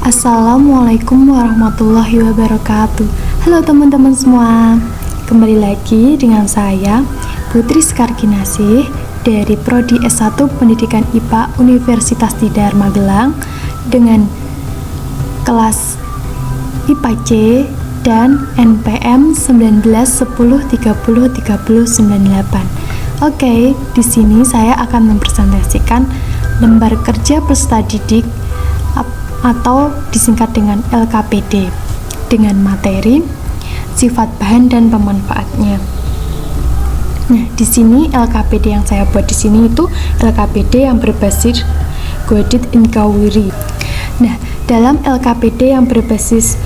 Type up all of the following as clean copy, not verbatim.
Assalamualaikum warahmatullahi wabarakatuh. Halo teman-teman semua, kembali lagi dengan saya Putri Skarginasih dari Prodi S1 Pendidikan IPA Universitas Tidar Magelang dengan kelas IPA C dan NPM 1910303098. Oke, di sini saya akan mempresentasikan lembar kerja peserta didik atau disingkat dengan LKPD dengan materi, sifat bahan dan pemanfaatnya. Nah, di sini LKPD yang saya buat di sini itu LKPD yang berbasis guided inquiry. Nah, dalam LKPD yang berbasis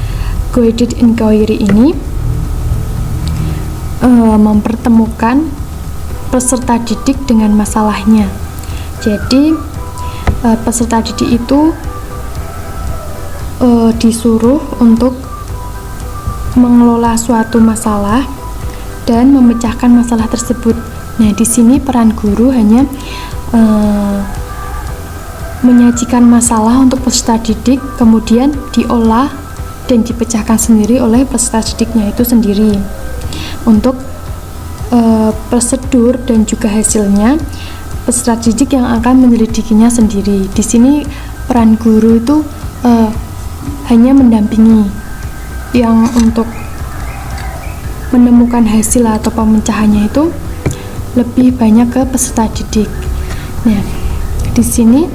guided inquiry ini mempertemukan peserta didik dengan masalahnya. Jadi peserta didik itu disuruh untuk mengelola suatu masalah dan memecahkan masalah tersebut. Nah, di sini peran guru hanya menyajikan masalah untuk peserta didik, kemudian diolah dan dipecahkan sendiri oleh peserta didiknya itu sendiri. Untuk prosedur dan juga hasilnya, peserta didik yang akan menyelidikinya sendiri. Di sini peran guru itu hanya mendampingi, yang untuk menemukan hasil atau pemecahannya itu lebih banyak ke peserta didik. Nah, di sini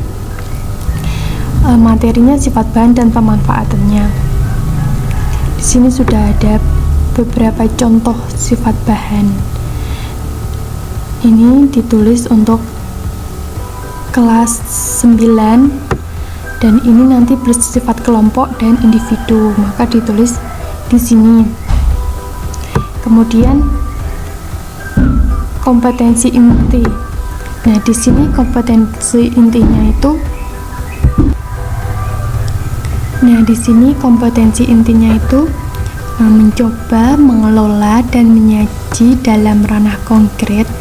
materinya sifat bahan dan pemanfaatannya. Di sini sudah ada beberapa contoh sifat bahan. Ini ditulis untuk kelas 9 dan ini nanti bersifat kelompok dan individu, maka ditulis di sini. Kemudian kompetensi inti. Nah, di sini kompetensi intinya itu mencoba, mengelola dan menyaji dalam ranah konkret,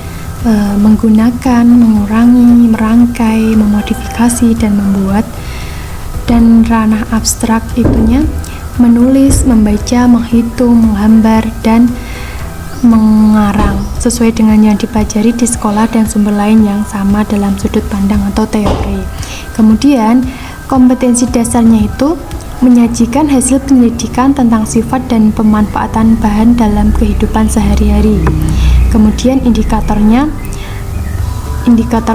menggunakan, mengurangi, merangkai, memodifikasi dan membuat. Dan ranah abstrak itunya menulis, membaca, menghitung, menggambar, dan mengarang sesuai dengan yang dipelajari di sekolah dan sumber lain yang sama dalam sudut pandang atau teori. Kemudian kompetensi dasarnya itu menyajikan hasil penyelidikan tentang sifat dan pemanfaatan bahan dalam kehidupan sehari-hari. Kemudian indikator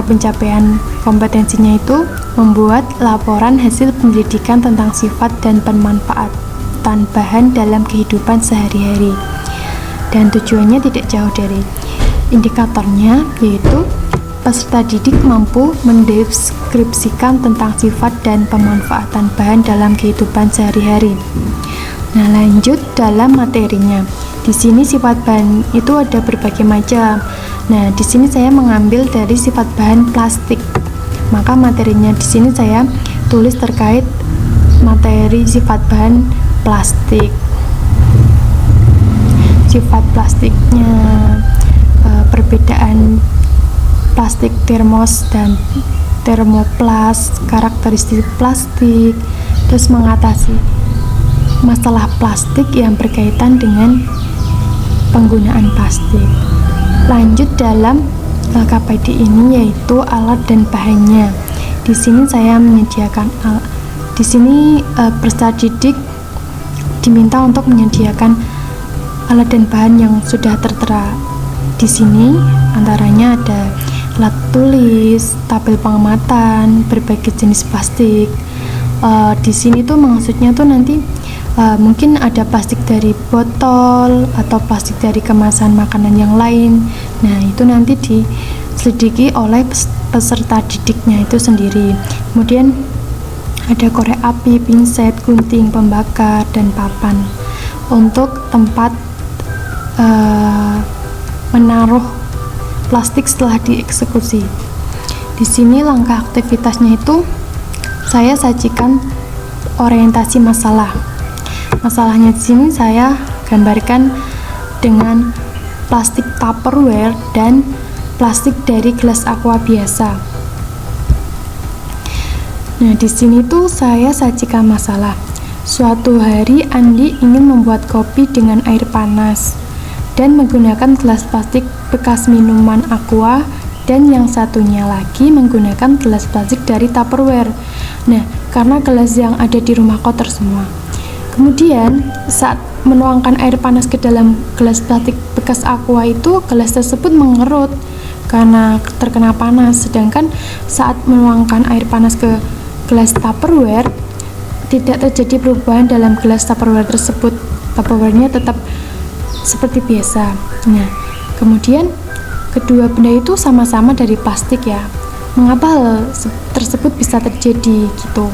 pencapaian kompetensinya itu membuat laporan hasil penyelidikan tentang sifat dan pemanfaatan bahan dalam kehidupan sehari-hari. Dan tujuannya tidak jauh dari indikatornya, yaitu peserta didik mampu mendeskripsikan tentang sifat dan pemanfaatan bahan dalam kehidupan sehari-hari. Nah, lanjut dalam materinya. Di sini sifat bahan itu ada berbagai macam. Nah, di sini saya mengambil dari sifat bahan plastik. Maka materinya di sini saya tulis terkait materi sifat bahan plastik. Sifat plastiknya, perbedaan plastik termos dan termoplas, karakteristik plastik, terus mengatasi masalah plastik yang berkaitan dengan penggunaan plastik. Lanjut dalam LKPD ini yaitu alat dan bahannya. Di sini saya menyediakan peserta didik diminta untuk menyediakan alat dan bahan yang sudah tertera di sini. Antaranya ada alat tulis, tabel pengamatan, berbagai jenis plastik. Di sini tuh maksudnya tuh nanti mungkin ada plastik dari botol atau plastik dari kemasan makanan yang lain. Nah, itu nanti diselidiki oleh peserta didiknya itu sendiri. Kemudian ada korek api, pinset, gunting, pembakar, dan papan untuk tempat menaruh plastik setelah dieksekusi. Di sini langkah aktivitasnya itu saya sajikan orientasi masalah. Masalahnya di sini saya gambarkan dengan plastik Tupperware dan plastik dari gelas aqua biasa. Nah, di sini tuh saya sajikan masalah. Suatu hari Andi ingin membuat kopi dengan air panas dan menggunakan gelas plastik bekas minuman aqua, dan yang satunya lagi menggunakan gelas plastik dari Tupperware. Nah, karena gelas yang ada di rumah kotor semua. Kemudian, saat menuangkan air panas ke dalam gelas plastik bekas aqua itu, gelas tersebut mengerut karena terkena panas. Sedangkan saat menuangkan air panas ke gelas Tupperware, tidak terjadi perubahan dalam gelas Tupperware tersebut. Tupperware-nya tetap seperti biasa. Nah, kemudian kedua benda itu sama-sama dari plastik ya. Mengapa hal tersebut bisa terjadi gitu?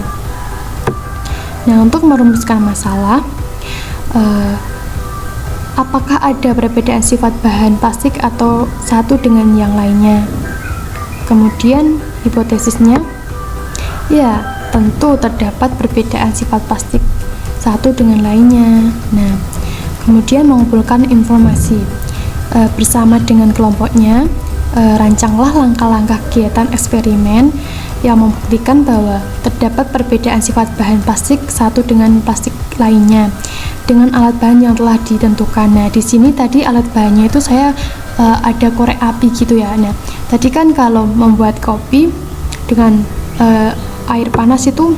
Nah, untuk merumuskan masalah, apakah ada perbedaan sifat bahan plastik atau satu dengan yang lainnya? Kemudian hipotesisnya, ya, tentu terdapat perbedaan sifat plastik satu dengan lainnya. Nah, kemudian mengumpulkan informasi bersama dengan kelompoknya, rancanglah langkah-langkah kegiatan eksperimen yang membuktikan bahwa terdapat perbedaan sifat bahan plastik satu dengan plastik lainnya dengan alat bahan yang telah ditentukan. Nah, di sini tadi alat bahannya itu saya ada korek api gitu ya. Nah, tadi kan kalau membuat kopi dengan air panas itu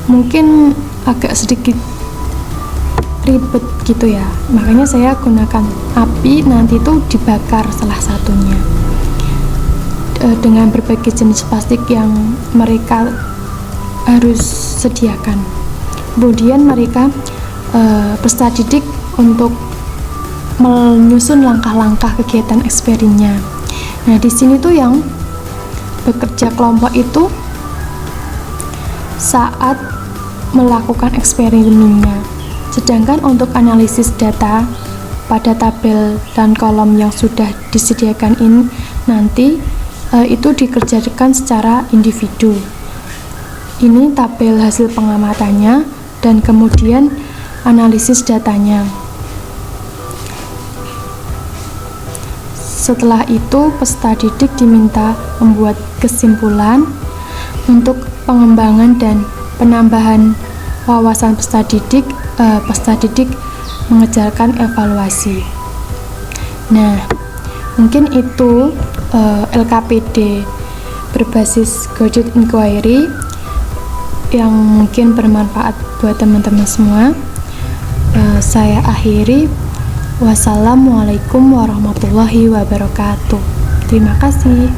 mungkin agak sedikit ribet gitu ya, makanya saya gunakan api, nanti itu dibakar salah satunya dengan berbagai jenis plastik yang mereka harus sediakan. Kemudian mereka peserta didik untuk menyusun langkah-langkah kegiatan eksperimennya. Nah, di sini tuh yang bekerja kelompok itu saat melakukan eksperimennya. Sedangkan untuk analisis data pada tabel dan kolom yang sudah disediakan ini nanti itu dikerjakan secara individu. Ini tabel hasil pengamatannya dan kemudian analisis datanya. Setelah itu, peserta didik diminta membuat kesimpulan untuk pengembangan dan penambahan wawasan peserta didik. Peserta didik mengejarkan evaluasi. Nah, mungkin itu LKPD berbasis Graduate Inquiry yang mungkin bermanfaat buat teman-teman semua. Saya akhiri. Wassalamualaikum warahmatullahi wabarakatuh. Terima kasih.